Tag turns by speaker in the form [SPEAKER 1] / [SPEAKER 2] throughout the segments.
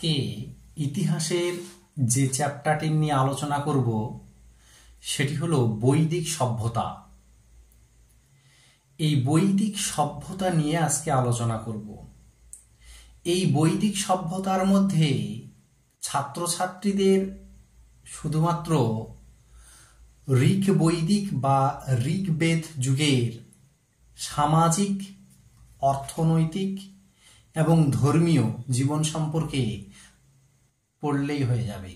[SPEAKER 1] আজকে ইতিহাসের যে চ্যাপ্টারটি নিয়ে আলোচনা করব সেটি হলো বৈদিক সভ্যতা। এই বৈদিক সভ্যতা নিয়ে আজকে আলোচনা করব। এই বৈদিক সভ্যতার মধ্যে ছাত্রছাত্রীদের শুধুমাত্র ঋক বৈদিক বা ঋগ্বেদ যুগের সামাজিক, অর্থনৈতিক এবং ধর্মীয় জীবন সম্পর্কে পড়লেই হয়ে যাবে।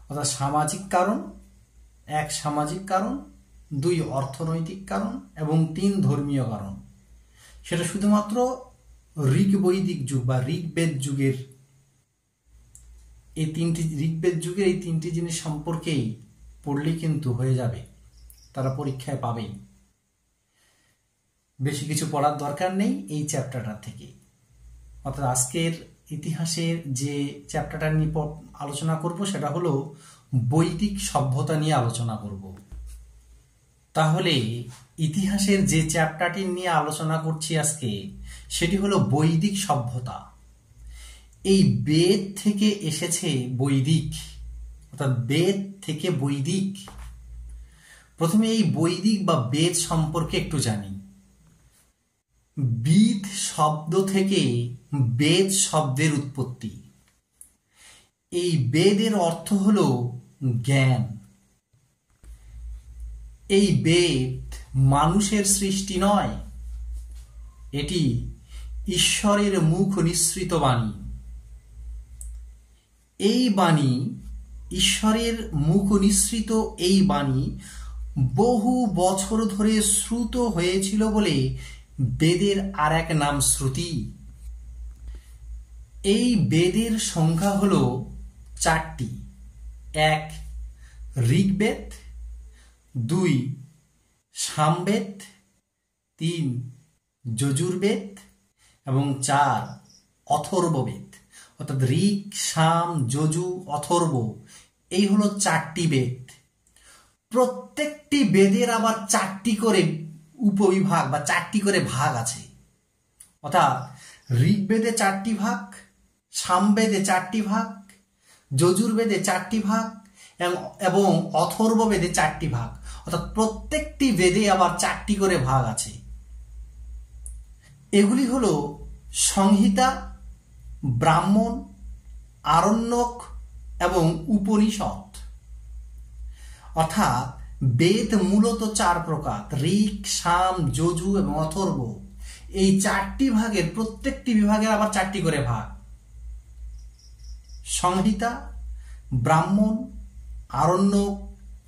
[SPEAKER 1] অর্থাৎ সামাজিক কারণ, এক সামাজিক কারণ, দুই অর্থনৈতিক কারণ এবং তিন ধর্মীয় কারণ। সেটা শুধুমাত্র ঋক বৈদিক যুগ বা ঋগ্বেদ যুগের ঋগ্বেদ যুগের এই তিনটি জিনিস সম্পর্কেই পড়লেই কিন্তু হয়ে যাবে, তারা পরীক্ষায় পাবেই। বেশি কিছু পড়ার দরকার নেই এই চ্যাপ্টারটা থেকে। অর্থাৎ আজকের ইতিহাসের যে চ্যাপ্টারটা নিয়ে আলোচনা করব সেটা হলো বৈদিক সভ্যতা নিয়ে আলোচনা করব। তাহলে ইতিহাসের যে চ্যাপ্টারটি নিয়ে আলোচনা করছি আজকে সেটি হলো বৈদিক সভ্যতা। এই বেদ থেকে এসেছে বৈদিক, অর্থাৎ বেদ থেকে বৈদিক। প্রথমে এই বৈদিক বা বেদ সম্পর্কে একটু জানি। বিদ শব্দ থেকে বেদ শব্দের উৎপত্তি। এই বেদের অর্থ হলো জ্ঞান। এই বেদ মানুষের সৃষ্টি নয়, এটি ঈশ্বরের মুখ নিঃসৃত বাণী। এই বাণী, ঈশ্বরের মুখ নিঃসৃত এই বাণী বহু বছর ধরে শ্রুত হয়েছিল বলে বেদের আর এক নাম শ্রুতি। এই বেদের সংখ্যা হলো চারটি। এক ঋগ্বেদ, দুই সামবেদ, তিন যজুর্বেদ এবং চার অথর্ববেদ। অর্থাৎ ঋক, সাম, যজু, অথর্ব এই হলো চারটি বেদ। প্রত্যেকটি বেদের আবার চারটি করে উপবিভাগ বা চারটি করে ভাগ আছে। অর্থাৎ ঋগ্বেদে চারটি ভাগ, সামবেদে চারটি ভাগ, যজুর্বেদে চারটি ভাগ এবং অথর্ববেদে চারটি ভাগ। অর্থাৎ প্রত্যেকটি বেদে আবার চারটি করে ভাগ আছে। এগুলি হলো সংহিতা, ব্রাহ্মণ, আরণ্যক এবং উপনিষদ। অর্থাৎ বেদ মূলত চার প্রকার: ঋক, সাম, যজু এবং অথর্ব। এই চারটি ভাগের প্রত্যেকটি বিভাগের আবার চারটি করে ভাগ: সংহিতা, ব্রাহ্মণ, আরণ্যক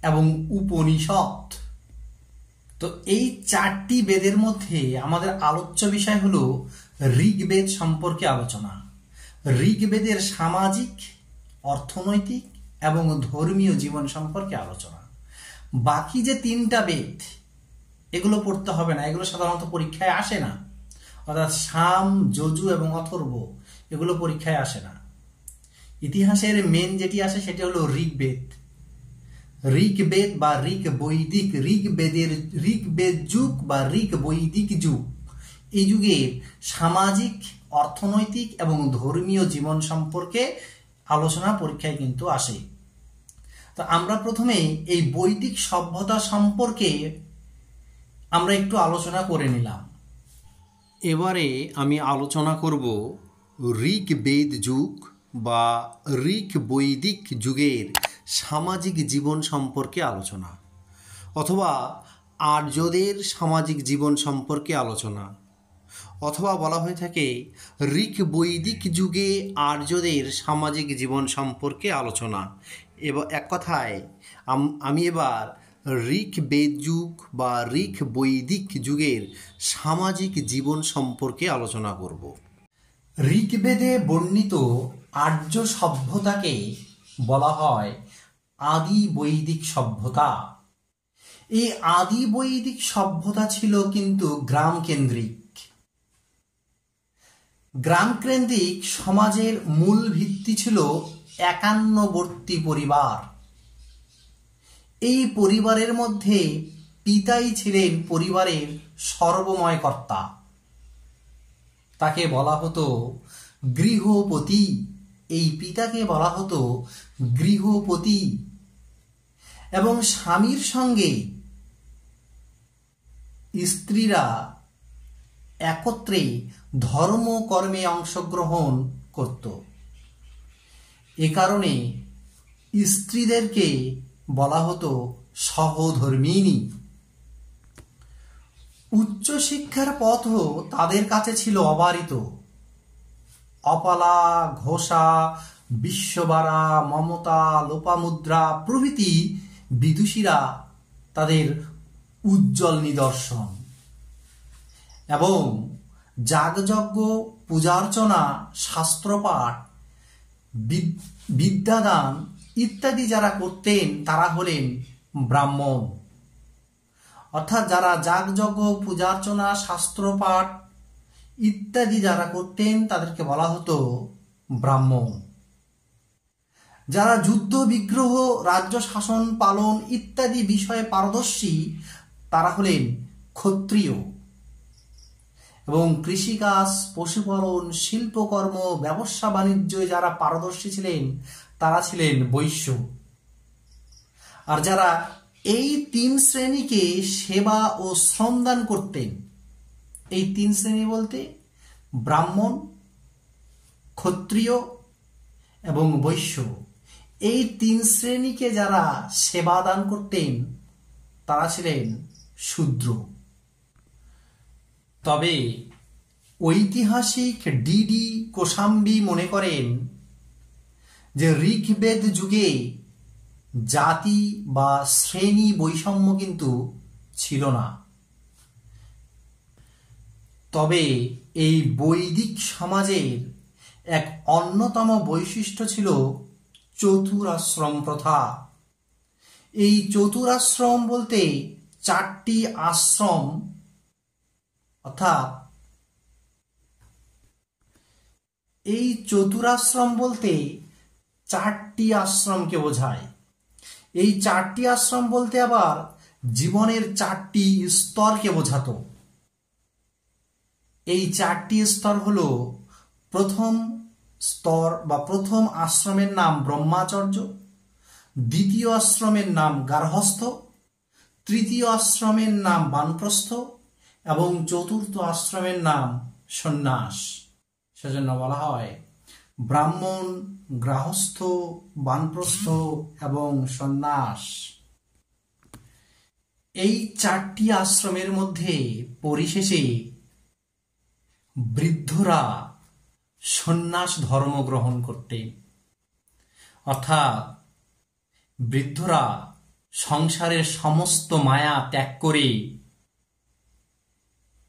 [SPEAKER 1] এবং উপনিষদ। তো এই চারটি বেদের মধ্যে আমাদের আলোচ্য বিষয় হলো ঋগ্বেদ সম্পর্কে আলোচনা। ঋগ্বেদের সামাজিক, অর্থনৈতিক এবং ধর্মীয় জীবন সম্পর্কে আলোচনা। বাকি যে তিনটা বেদ, এগুলো পড়তে হবে না, এগুলো সাধারণত পরীক্ষায় আসে না। অর্থাৎ সাম, যজু এবং অথর্ব এগুলো পরীক্ষায় আসে না। ইতিহাসের মেন যেটি আসে সেটি হলো ঋগ্বেদ। ঋগ্বেদ বা ঋক বৈদিক, ঋগ্বেদ যুগ বা ঋক বৈদিক যুগ, এই যুগের সামাজিক, অর্থনৈতিক এবং ধর্মীয় জীবন সম্পর্কে আলোচনা পরীক্ষায় কিন্তু আসে। তো আমরা প্রথমে এই বৈদিক সভ্যতা সম্পর্কে আমরা একটু আলোচনা করে নিলাম। এবারে আমি আলোচনা করব ঋগ্বেদ যুগ বা ঋক বৈদিক যুগের সামাজিক জীবন সম্পর্কে আলোচনা, অথবা আর্যদের সামাজিক জীবন সম্পর্কে আলোচনা, অথবা বলা হয়ে থাকে ঋক বৈদিক যুগে আর্যদের সামাজিক জীবন সম্পর্কে আলোচনা। এবার এক কথায় আমি এবার ঋগ্বেদ যুগ বা ঋক বৈদিক যুগের সামাজিক জীবন সম্পর্কে আলোচনা করব। ঋগ্বেদে বর্ণিত আর্য সভ্যতাকে বলা হয় আদি বৈদিক সভ্যতা। এই আদি বৈদিক সভ্যতা ছিল কিন্তু গ্রাম কেন্দ্রিক। গ্রামকেন্দ্রিক সমাজের মূল ভিত্তি ছিল একান্নবর্তী পরিবার। এই পরিবারের মধ্যে পিতাই ছিলেন পরিবারের সর্বময় কর্তা। তাকে বলা হতো গৃহপতি এই পিতাকে বলা হতো গৃহপতি এবং স্বামীর সঙ্গে স্ত্রীরা একত্রে ধর্মকর্মে অংশগ্রহণ করত। এ কারণে স্ত্রীদেরকে বলা হতো সহধর্মিণী। উচ্চশিক্ষার পথও তাদের কাছে ছিল অবারিত। অপালা, ঘোষা, বিশ্ববারা, মমতা, লোপামুদ্রা প্রভৃতি বিদুষীরা তাদের উজ্জ্বল নিদর্শন। এবং যাগযজ্ঞ, পূজার্চনা, শাস্ত্রপাঠ, বিদ্যাদান ইত্যাদি যারা করতেন তারা হলেন ব্রাহ্মণ। অর্থাৎ যারা যাগযজ্ঞ, পূজার্চনা, শাস্ত্রপাঠ ইত্যাদি যারা করতেন তাদেরকে বলা হতো ব্রাহ্মণ। যারা যুদ্ধ বিগ্রহ, রাজ্য শাসন পালন ইত্যাদি বিষয়ে পারদর্শী তারা হলেন ক্ষত্রিয়। এবং কৃষিকাজ, পশুপালন, শিল্পকর্ম, ব্যবসা বাণিজ্যে যারা পারদর্শী ছিলেন তারা ছিলেন বৈশ্য। আর যারা এই তিন শ্রেণীকে সেবা ও শ্রমদান করতেন, এই তিন শ্রেণী বলতে ব্রাহ্মণ, ক্ষত্রিয় এবং বৈশ্য, এই তিন শ্রেণীকে যারা সেবা দান করতেন তারা ছিলেন শূদ্র। তবে ঐতিহাসিক ডিডি কোশাম্বী মনে করেন যে ঋগ্বেদ যুগে জাতি বা শ্রেণী বৈষম্য কিন্তু ছিল না। তবে এই বৈদিক সমাজের এক অন্যতম বৈশিষ্ট্য ছিল চতুরাশ্রম প্রথা। এই চতুরাশ্রম বলতে চারটি আশ্রম, অর্থাৎ এই চতুরাশ্রম বলতে চারটি আশ্রমকে বোঝায়। এই চারটি আশ্রম বলতে আবার জীবনের চারটি স্তরকে বোঝাতো। এই চারটি স্তর হলো, প্রথম স্তর বা প্রথম আশ্রমের নাম ব্রহ্মাচর্য, দ্বিতীয় আশ্রমের নাম গার্হস্থ, তৃতীয় আশ্রমের নাম বানপ্রস্থ এবং চতুর্থ আশ্রমের নাম সন্ন্যাস। সেজন্য বলা হয় ব্রাহ্মণ, গার্হস্থ, বানপ্রস্থ এবং সন্ন্যাস। এই চারটি আশ্রমের মধ্যে পরিশেষে বৃদ্ধরা সন্ন্যাস ধর্ম গ্রহণ করতেন। অর্থাৎ বৃদ্ধরা সংসারের সমস্ত মায়া ত্যাগ করে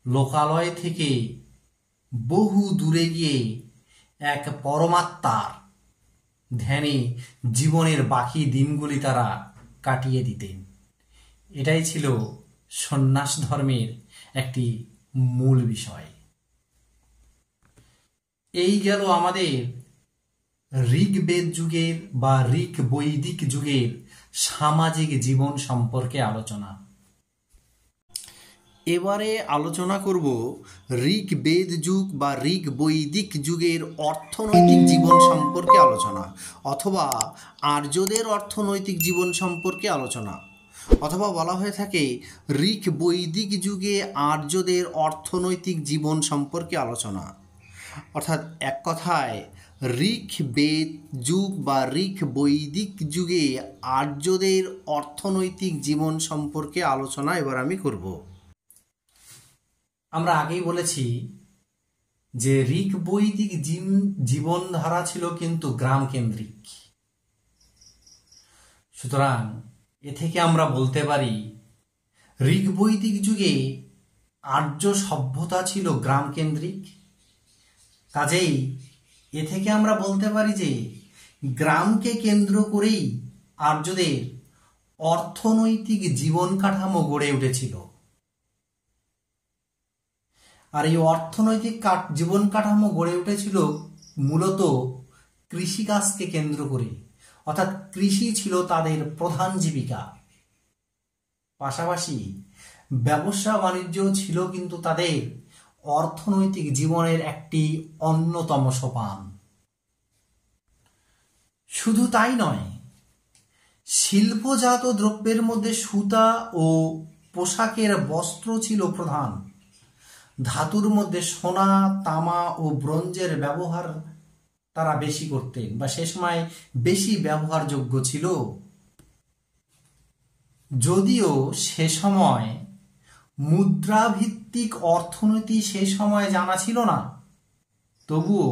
[SPEAKER 1] লোকালয় থেকে বহু দূরে গিয়ে এক পরমাত্মার ধ্যানে জীবনের বাকি দিনগুলি তারা কাটিয়ে দিতেন। এটাই ছিল সন্ন্যাস ধর্মের একটি মূল বিষয়। এই গেল আমাদের ঋগ্বেদ যুগের বা ঋগ বৈদিক যুগের সামাজিক জীবন সম্পর্কে আলোচনা। এবারে আলোচনা করব ঋগ্বেদ যুগ বা ঋগ বৈদিক যুগের অর্থনৈতিক জীবন সম্পর্কে আলোচনা, অথবা আর্যদের অর্থনৈতিক জীবন সম্পর্কে আলোচনা, অথবা বলা হয়ে থাকে ঋগ বৈদিক যুগে আর্যদের অর্থনৈতিক জীবন সম্পর্কে আলোচনা। অর্থাৎ এক কথায় ঋগ্বেদ যুগ বা ঋগ বৈদিক যুগে আর্যদের অর্থনৈতিক জীবন সম্পর্কে আলোচনা এবার আমি করব। আমরা আগেই বলেছি যে ঋগ বৈদিক জীবনধারা ছিল কিন্তু গ্রাম কেন্দ্রিক। সুতরাং এ থেকে আমরা বলতে পারি ঋগ বৈদিক যুগে আর্য সভ্যতা ছিল গ্রাম কেন্দ্রিক। কাজেই এ থেকে আমরা বলতে পারি যে গ্রামকে কেন্দ্র করেই আর্যদের অর্থনৈতিক জীবন কাঠামো গড়ে উঠেছিল। আর এই অর্থনৈতিক জীবন কাঠামো গড়ে উঠেছিল মূলত কৃষিকাজকে কেন্দ্র করে, অর্থাৎ কৃষি ছিল তাদের প্রধান জীবিকা। পাশাপাশি ব্যবসা বাণিজ্য ছিল কিন্তু তাদের অর্থনৈতিক জীবনের একটি অন্যতম সোপান। শুধু তাই নয়, শিল্পজাত দ্রব্যের মধ্যে সুতা ও পোশাকের বস্ত্র ছিল প্রধান। ধাতুর মধ্যে সোনা, তামা ও ব্রোঞ্জের ব্যবহার তারা বেশি করতেন বা সে সময় বেশি ব্যবহারযোগ্য ছিল। যদিও সে সময় মুদ্রাভিত্তিক অর্থনীতি সে সময় জানা ছিল না, তবুও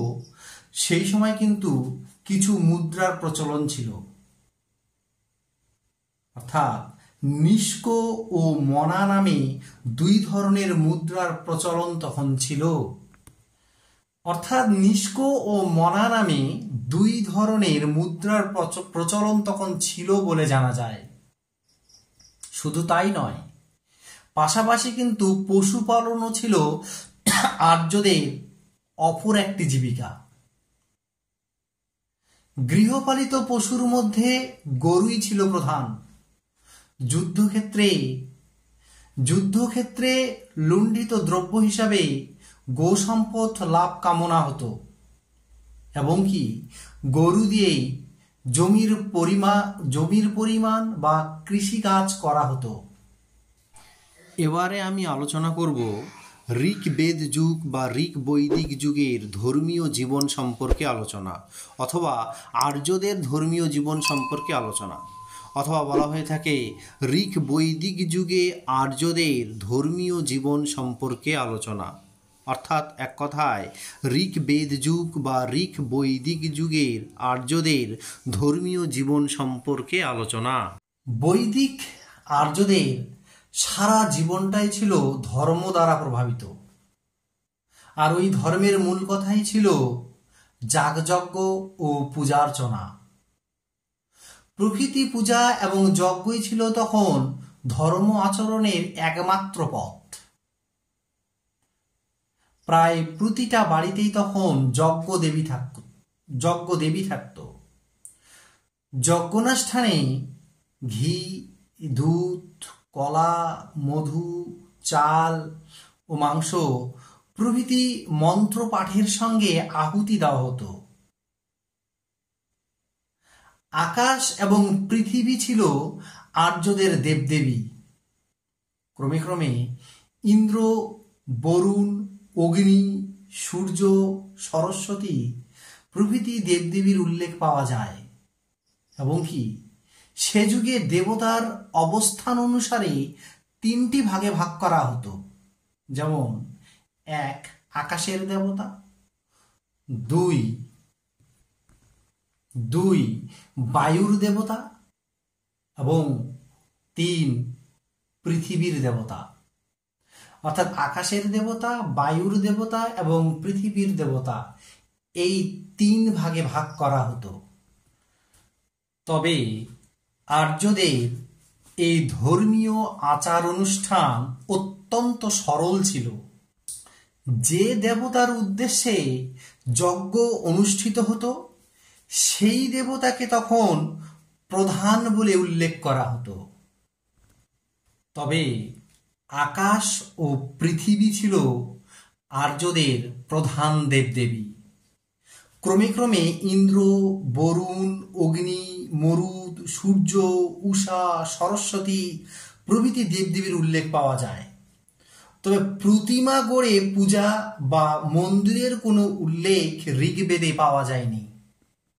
[SPEAKER 1] সেই সময় কিন্তু কিছু মুদ্রার প্রচলন ছিল। অর্থাৎ নিষ্ক ও মনা নামে দুই ধরনের মুদ্রার প্রচলন তখন ছিল। অর্থাৎ নিষ্ক ও মনা নামে দুই ধরনের মুদ্রার প্রচলন তখন ছিল বলে জানা যায়। শুধু তাই নয়, পাশাপাশি কিন্তু পশুপালনও ছিল আর্যদের অপর একটি জীবিকা। গৃহপালিত পশুর মধ্যে গরুই ছিল প্রধান। যুদ্ধক্ষেত্রে লুণ্ঠিত দ্রব্য হিসাবে গো সম্পদ লাভ কামনা হতো এবং কি গরু দিয়েই জমির পরিমাণ বা কৃষিকাজ করা হতো। এবারে আমি আলোচনা করব ঋগ্বেদ যুগ বা ঋগ বৈদিক যুগের ধর্মীয় জীবন সম্পর্কে আলোচনা, অথবা আর্যদের ধর্মীয় জীবন সম্পর্কে আলোচনা, অথবা বলা হয়ে থাকে ঋগ বৈদিক যুগে আর্যদের ধর্মীয় জীবন সম্পর্কে আলোচনা। অর্থাৎ এক কথায় ঋগ্বেদ যুগ বা ঋগ বৈদিক যুগের আর্যদের ধর্মীয় জীবন সম্পর্কে আলোচনা। বৈদিক আর্যদের সারা জীবনটাই ছিল ধর্ম দ্বারা প্রভাবিত, আর ওই ধর্মের মূল কথাই ছিল যাগযজ্ঞ ও পূজার্চনা। প্রকৃতি পূজা এবং যজ্ঞই ছিল তখন ধর্ম আচরণের একমাত্র পথ। প্রায় প্রতিটা বাড়িতেই তখন যজ্ঞ দেবী থাকত। যজ্ঞানুষ্ঠানে ঘি, দুধ, কলা, মধু, চাল ও মাংস প্রভৃতি মন্ত্র পাঠের সঙ্গে আহুতি দেওয়া হতো। আকাশ এবং পৃথিবী ছিল আর্যদের দেবদেবী। ক্রমে ক্রমে ইন্দ্র, বরুণ, অগ্নি, সূর্য, সরস্বতী প্রভৃতি দেবদেবীর উল্লেখ পাওয়া যায় এবং কি সে যুগে দেবতার অবস্থান অনুসারে তিনটি ভাগে ভাগ করা হতো। যেমন 1 আকাশের দেবতা, 2 বায়ুর দেবতা এবং 3 পৃথিবীর দেবতা। অর্থাৎ আকাশের দেবতা, বায়ুর দেবতা এবং পৃথিবীর দেবতা, এই 3 ভাগে ভাগ করা হতো। তবে আর্যদের এই ধর্মীয় আচার অনুষ্ঠান অত্যন্ত সরল ছিল। যে দেবতার উদ্দেশ্যে যজ্ঞ অনুষ্ঠিত হতো সেই দেবতাকে তখন প্রধান বলে উল্লেখ করা হতো। তবে আকাশ ও পৃথিবী ছিল আর্যদের প্রধান দেবদেবী। ক্রমে ক্রমে ইন্দ্র, বরুণ, অগ্নি, মরুদ, সূর্য, উষা, সরস্বতী প্রভৃতি দেবদেবীর উল্লেখ পাওয়া যায়। তবে প্রতিমা গড়ে পূজা বা মন্দিরের কোনো উল্লেখ ঋগ্বেদে পাওয়া যায়নি।